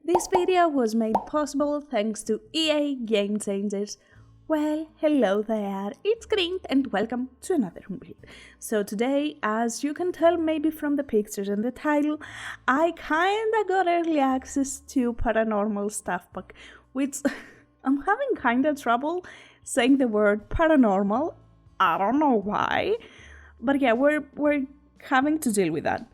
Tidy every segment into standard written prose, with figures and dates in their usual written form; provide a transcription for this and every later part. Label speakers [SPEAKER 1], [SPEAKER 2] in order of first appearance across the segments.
[SPEAKER 1] This video was made possible thanks to EA Game Changers. Well, hello there, it's Kriint and welcome to another build. So today, as you can tell maybe from the pictures and the title, I kinda got early access to Paranormal Stuff Pack, which I'm having kinda trouble saying the word paranormal. I don't know why, but yeah, we're having to deal with that.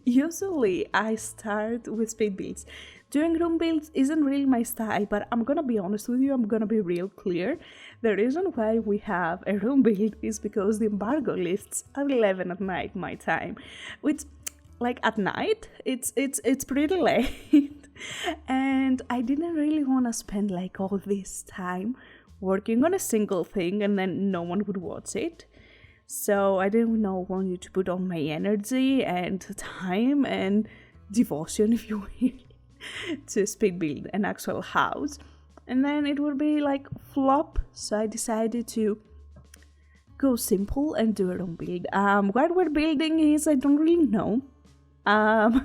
[SPEAKER 1] Usually I start with speed builds. Doing room builds isn't really my style, but I'm gonna be honest with you, I'm gonna be real clear. The reason why we have a room build is because the embargo lists at 11 at night my time, which, like, at night, it's pretty late. And I didn't really want to spend like all this time working on a single thing and then no one would watch it. So I didn't want you to put on my energy and time and devotion, if you will, to speed build an actual house. And then it would be like flop. So I decided to go simple and do a room build. What we're building is, I don't really know. I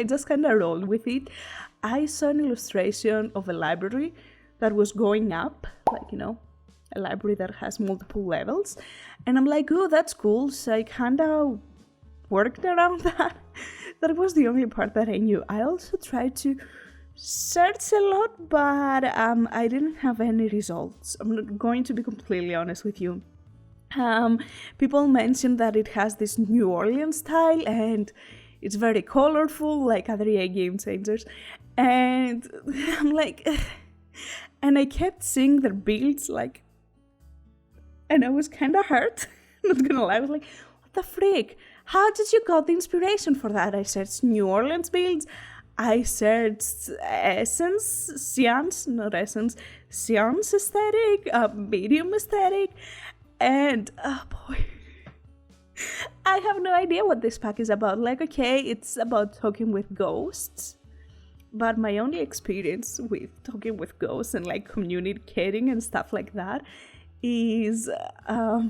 [SPEAKER 1] just kind of rolled with it. I saw an illustration of a library that was going up, like, a library that has multiple levels, and I'm like, oh, that's cool. So I kind of worked around that. That was the only part that I knew. I also tried to search a lot, but I didn't have any results. I'm not going to be completely honest with you. People mentioned that it has this New Orleans style and it's very colorful, like other EA Game Changers, and I'm like, and I kept seeing their builds, like, and I was kind of hurt, not gonna lie. I was like, what the freak? How did you got the inspiration for that? I searched New Orleans builds, I searched seance aesthetic, medium aesthetic, and oh boy, I have no idea what this pack is about. Like, okay, it's about talking with ghosts, but my only experience with talking with ghosts and like communicating and stuff like that is, I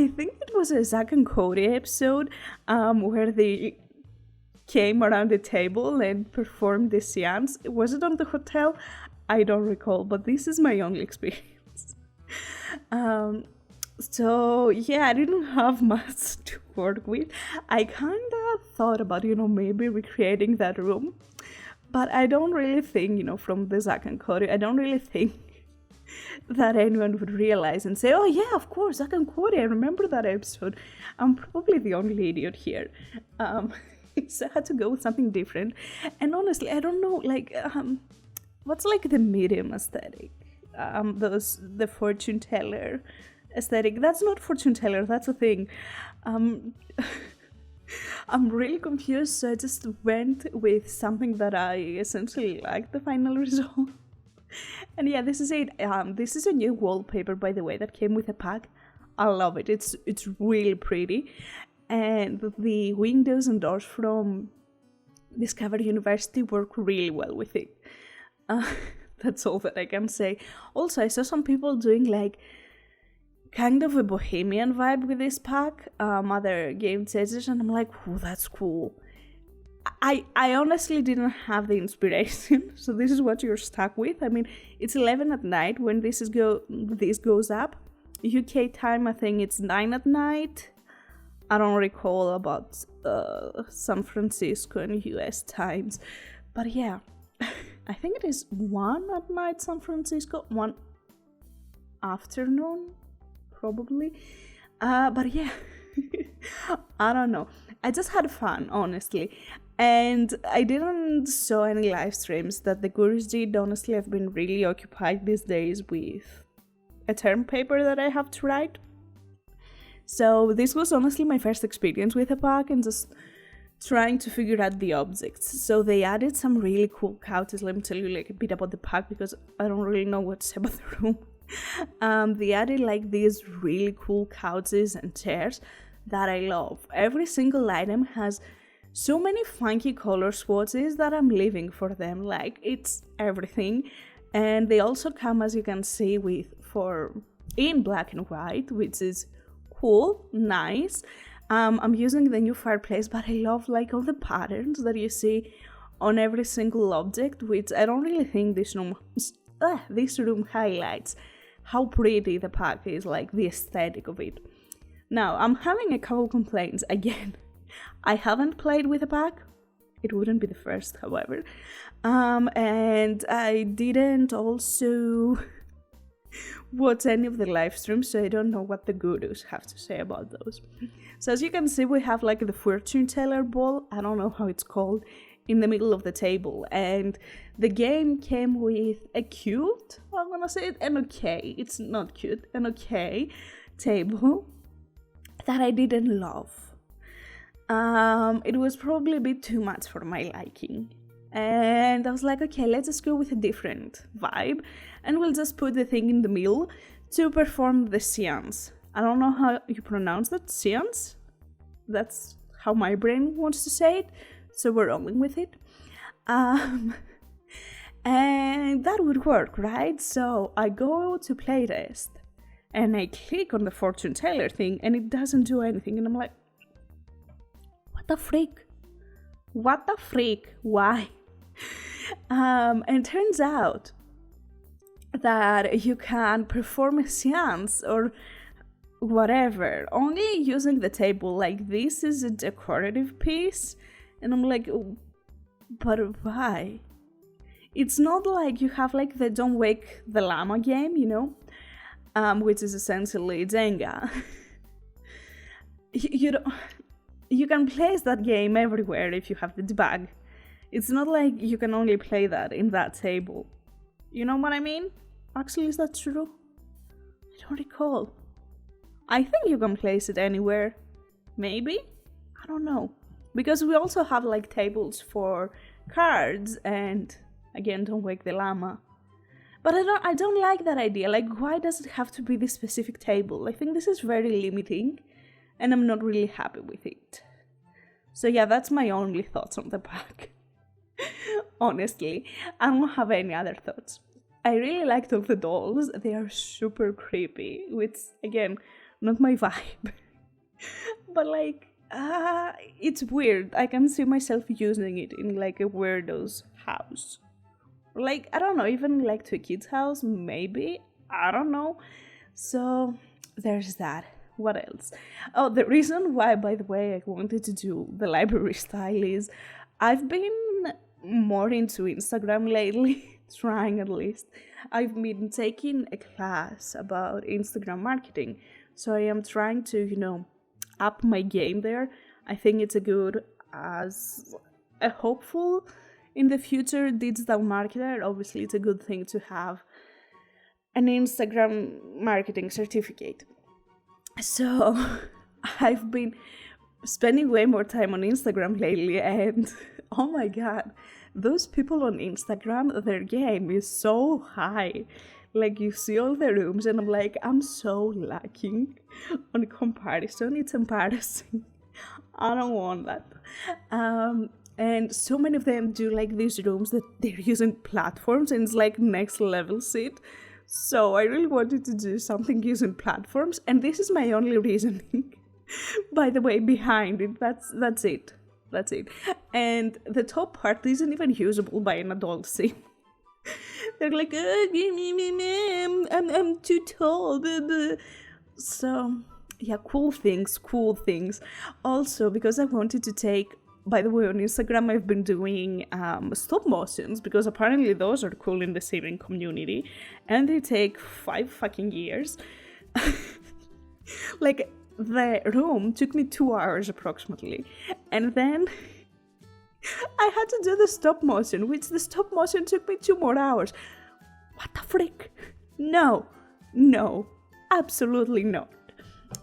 [SPEAKER 1] think it was a Zack and Cody episode where they came around the table and performed the seance. Was it on the hotel? I don't recall, but this is my only experience. So yeah, I didn't have much to work with. I kind of thought about, maybe recreating that room, but I don't really think, from the Zack and Cody, I don't really think that anyone would realize and say, oh yeah, of course, Zack and Cody, I remember that episode. I'm probably the only idiot here. So I had to go with something different. And honestly, I don't know, like, what's like the medium aesthetic? The fortune teller aesthetic. That's not fortune teller, that's a thing. I'm really confused, so I just went with something that I essentially liked the final result. And yeah, this is it. This is a new wallpaper, by the way, that came with a pack. I love it. It's really pretty. And the windows and doors from Discovery University work really well with it. That's all that I can say. Also, I saw some people doing like kind of a bohemian vibe with this pack, other game changers, and I'm like, oh, that's cool. I honestly didn't have the inspiration, so this is what you're stuck with. I mean, it's 11 at night when this goes up. UK time, I think it's 9 at night. I don't recall about San Francisco and US times, but yeah, I think it is 1 at night San Francisco, 1 afternoon probably, but yeah, I don't know. I just had fun, honestly. And I didn't saw any live streams that the gurus did. Honestly, I've been really occupied these days with a term paper that I have to write. So this was honestly my first experience with a pack and just trying to figure out the objects. So they added some really cool couches. Let me tell you like a bit about the pack because I don't really know what to say about the room. They added like these really cool couches and chairs that I love. Every single item has so many funky color swatches that I'm living for them. Like, it's everything. And they also come, as you can see, in black and white, which is cool, nice. I'm using the new fireplace, but I love like all the patterns that you see on every single object, which I don't really think this room highlights how pretty the pack is, like the aesthetic of it. Now, I'm having a couple complaints again. I haven't played with a pack. It wouldn't be the first, however. And I didn't also watch any of the live streams, so I don't know what the gurus have to say about those. So as you can see, we have like the fortune teller ball, I don't know how it's called, in the middle of the table. And the game came with a cute, I'm gonna say it, an okay, it's not cute, an okay table that I didn't love. It was probably a bit too much for my liking. And I was like, okay, let's just go with a different vibe, and we'll just put the thing in the middle to perform the seance. I don't know how you pronounce that, seance? That's how my brain wants to say it, so we're rolling with it. And that would work, right? So I go to playtest, and I click on the fortune teller thing, and it doesn't do anything, and I'm like, what the freak? What the freak? Why? And turns out that you can perform a seance or whatever only using the table. Like, this is a decorative piece, and I'm like, but why? It's not like you have like the Don't Wake the Llama game, you know, which is essentially Jenga. You can place that game everywhere if you have the debug. It's not like you can only play that in that table. You know what I mean? Actually, is that true? I don't recall. I think you can place it anywhere. Maybe? I don't know. Because we also have like tables for cards and, again, Don't Wake the Llama. But I don't like that idea. Like, why does it have to be this specific table? I think this is very limiting, and I'm not really happy with it. So yeah, that's my only thoughts on the pack. Honestly, I don't have any other thoughts. I really liked all the dolls. They are super creepy, which, again, not my vibe. But like, it's weird. I can see myself using it in like a weirdo's house. Like, I don't know, even like to a kid's house, maybe. I don't know. So there's that. What else? Oh, the reason why, by the way, I wanted to do the library style is I've been more into Instagram lately, trying at least. I've been taking a class about Instagram marketing, so I am trying to, up my game there. I think it's a good, as a hopeful in the future digital marketer, obviously it's a good thing to have an Instagram marketing certificate. So I've been spending way more time on Instagram lately, and oh my god, those people on Instagram, their game is so high. Like, you see all the rooms, and I'm like, I'm so lacking on comparison. It's embarrassing. I don't want that. And so many of them do like these rooms that they're using platforms, and it's like next level shit. So I really wanted to do something using platforms, and this is my only reasoning, by the way, behind it. That's it. That's it. And the top part isn't even usable by an adult sim. They're like, I'm too tall. So yeah, cool things. Also, because I wanted to take, by the way, on Instagram I've been doing stop motions, because apparently those are cool in the simming community, and they take 5 fucking years. Like, the room took me 2 hours approximately, and then I had to do the stop motion, which the stop motion took me 2 more hours. What the frick? No, absolutely not.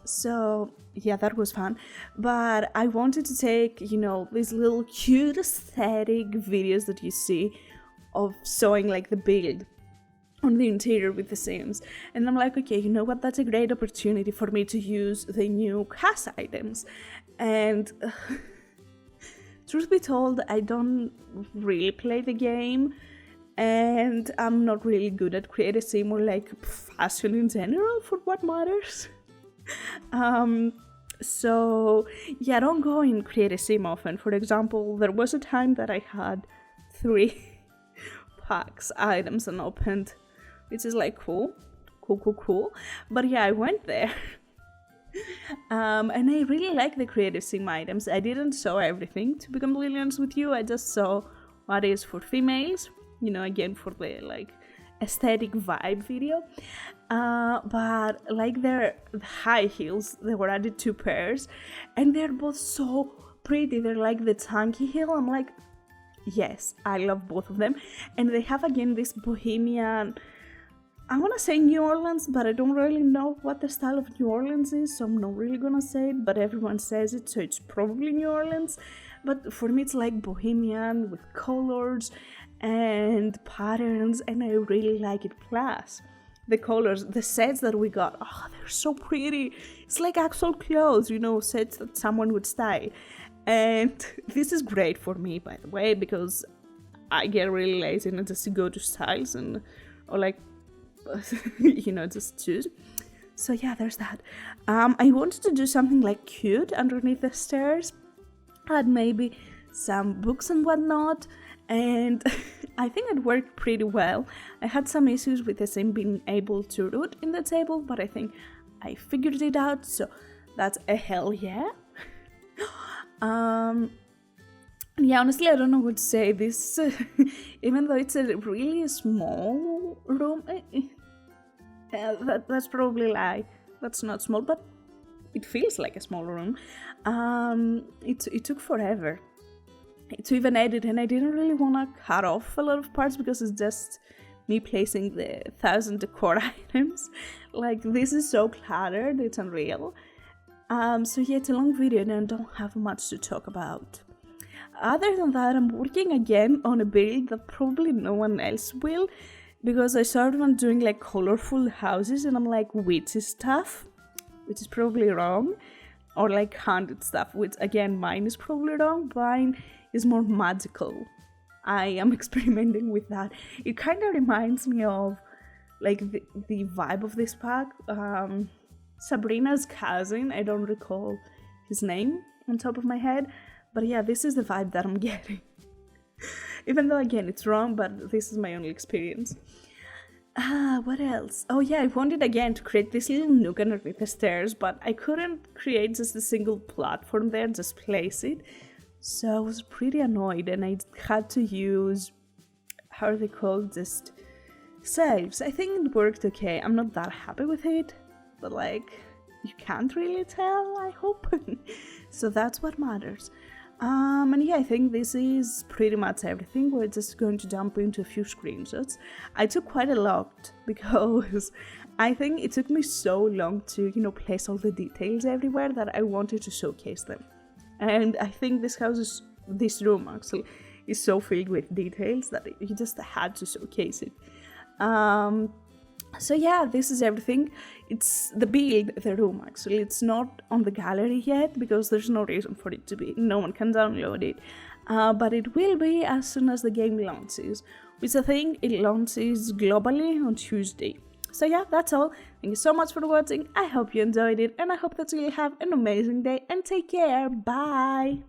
[SPEAKER 1] So yeah, that was fun. But I wanted to take, these little cute aesthetic videos that you see of showing like the build on the interior with the Sims. And I'm like, okay, you know what? That's a great opportunity for me to use the new cash items. And truth be told, I don't really play the game, and I'm not really good at create a sim or like fashion in general, for what matters. So yeah, I don't go in create a sim often. For example, there was a time that I had 3 packs items unopened, which is like cool. But yeah, I went there. And I really like the creative sim items. I didn't saw everything, to be completely honest with you. I just saw what is for females, again for the like aesthetic vibe video. But like their high heels, they were added 2 pairs, and they're both so pretty. They're like the chunky heel. I'm like, yes, I love both of them. And they have again this bohemian, I want to say New Orleans, but I don't really know what the style of New Orleans is, so I'm not really gonna say it, but everyone says it, so it's probably New Orleans. But for me, it's like bohemian with colors and patterns, and I really like it. Plus, the colors, the sets that we got, oh, they're so pretty. It's like actual clothes, sets that someone would style. And this is great for me, by the way, because I get really lazy and just go to styles or like, just choose. So yeah, there's that. I wanted to do something like cute underneath the stairs, add maybe some books and whatnot, and I think it worked pretty well. I had some issues with the sim being able to root in the table, but I think I figured it out, so that's a hell yeah. Yeah, honestly, I don't know what to say. This, even though it's a really small room, that's probably lie. That's not small, but it feels like a small room. It took forever to even edit, and I didn't really want to cut off a lot of parts because it's just me placing the 1,000 decor items. Like, this is so cluttered, it's unreal. So yeah, it's a long video and I don't have much to talk about. Other than that, I'm working again on a build that probably no one else will, because I started on doing like colorful houses and I'm like witchy stuff, which is probably wrong, or like haunted stuff, which again mine is probably wrong. Mine is more magical. I am experimenting with that. It kind of reminds me of like the vibe of this pack. Sabrina's cousin, I don't recall his name on top of my head, but yeah, this is the vibe that I'm getting. Even though again it's wrong, but this is my only experience. What else? Oh yeah, I wanted again to create this little nook underneath the stairs, but I couldn't create just a single platform there, just place it. So I was pretty annoyed and I had to use, how are they called, just saves. I think it worked okay. I'm not that happy with it, but like, you can't really tell, I hope. So that's what matters. And yeah, I think this is pretty much everything. We're just going to jump into a few screenshots. I took quite a lot because I think it took me so long to, place all the details everywhere that I wanted to showcase them. And I think this room actually is so filled with details that you just had to showcase it. So yeah, this is everything. It's the build, the room actually. It's not on the gallery yet because there's no reason for it to be. No one can download it. But it will be as soon as the game launches, which I think it launches globally on Tuesday. So yeah, that's all. Thank you so much for watching. I hope you enjoyed it and I hope that you have an amazing day and take care. Bye!